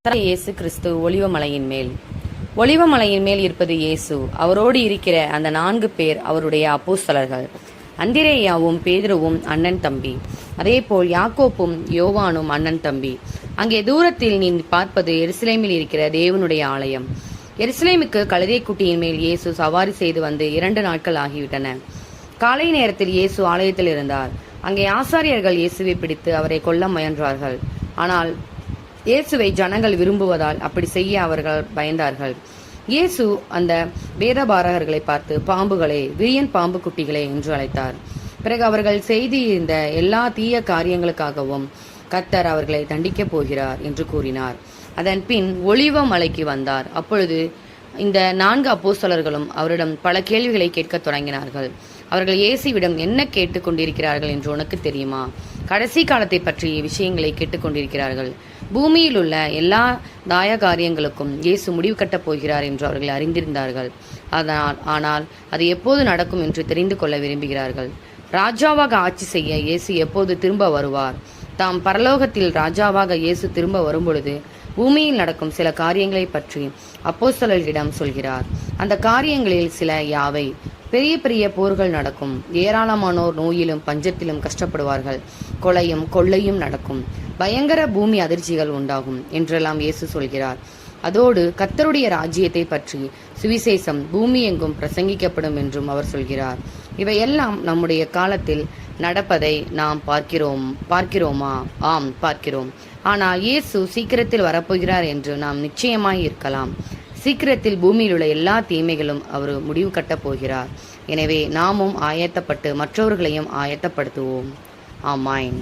இயேசு கிறிஸ்து ஒலிவமலையின் மேல். ஒலிவமலையின் மேல் இருப்பது இயேசு. அவரோடு இருக்கிற அந்த 4 பேர் அவருடைய அப்போஸ்தலர்கள். அந்திரேயாவும் பேதுருவும் அண்ணன் தம்பி. அதேபோல் யாக்கோப்பும் யோவானும் அண்ணன் தம்பி. அங்கே தூரத்தில் நீ பார்ப்பது எருசலேமில் இருக்கிற தேவனுடைய ஆலயம். எருசலேமுக்கு கழுதை குட்டியின் மேல் இயேசு சவாரி செய்து வந்து 2 நாட்கள் ஆகிவிட்டன. காலை நேரத்தில் இயேசு ஆலயத்தில் இருந்தார். அங்கே ஆசாரியர்கள் இயேசுவை பிடித்து அவரை கொல்ல முயன்றார்கள். ஆனால் இயேசுவை ஜனங்கள் விரும்புவதால் அப்படி செய்ய அவர்கள் பயந்தார்கள். இயேசு அந்த வேதபாரகர்களை பார்த்து, பாம்புகளே, விரியன் பாம்பு குட்டிகளே என்று அழைத்தார். பிறகு அவர்கள் செய்திருந்த எல்லா தீய காரியங்களுக்காகவும் கர்த்தர் அவர்களை தண்டிக்கப் போகிறார் என்று கூறினார். அதன் பின் ஒலிவ மலைக்கு வந்தார். அப்பொழுது இந்த 4 அப்போஸ்தலர்களும் அவரிடம் பல கேள்விகளை கேட்கத் தொடங்கினார்கள். அவர்கள் இயேசுவிடம் என்ன கேட்டுக் கொண்டிருக்கிறார்கள் என்று உனக்கு தெரியுமா? கடைசி காலத்தை பற்றிய விஷயங்களை கேட்டுக்கொண்டிருக்கிறார்கள். பூமியில் உள்ள எல்லா தாய காரியங்களுக்கும் இயேசு முடிவு கட்டப் போகிறார் என்று அவர்கள் அறிந்திருந்தார்கள். ஆனால் அது எப்போது நடக்கும் என்று தெரிந்து கொள்ள விரும்புகிறார்கள். ராஜாவாக ஆட்சி செய்ய இயேசு எப்போது திரும்ப வருவார்? தாம் பரலோகத்தில் ராஜாவாக இயேசு திரும்ப வரும்பொழுது பூமியில் நடக்கும் சில காரியங்களை பற்றி அப்போஸ்தலர்களிடம் சொல்கிறார். அந்த காரியங்களில் சில யாவை? பெரிய பெரிய போர்கள் நடக்கும். ஏராளமானோர் நோயிலும் பஞ்சத்திலும் கஷ்டப்படுவார்கள். கொலையும் கொள்ளையும் நடக்கும். பயங்கர பூமி அதிர்ச்சிகள் உண்டாகும் என்றெல்லாம் இயேசு சொல்கிறார். அதோடு கர்த்தருடைய ராஜ்யத்தை பற்றி சுவிசேஷம் பூமி எங்கும் பிரசங்கிக்கப்படும் என்றும் அவர் சொல்கிறார். இவையெல்லாம் நம்முடைய காலத்தில் நடப்பதை நாம் பார்க்கிறோமா? ஆம், பார்க்கிறோம். ஆனால் இயேசு சீக்கிரத்தில் வரப்போகிறார் என்று நாம் நிச்சயமாய் இருக்கலாம். சீக்கிரத்தில் பூமியில் உள்ள எல்லா தீமைகளும் அவர் முடிவு கட்டப் போகிறார். எனவே நாமும் ஆயத்தப்பட்டு மற்றவர்களையும் ஆயத்தப்படுத்துவோம். ஆமாயின்.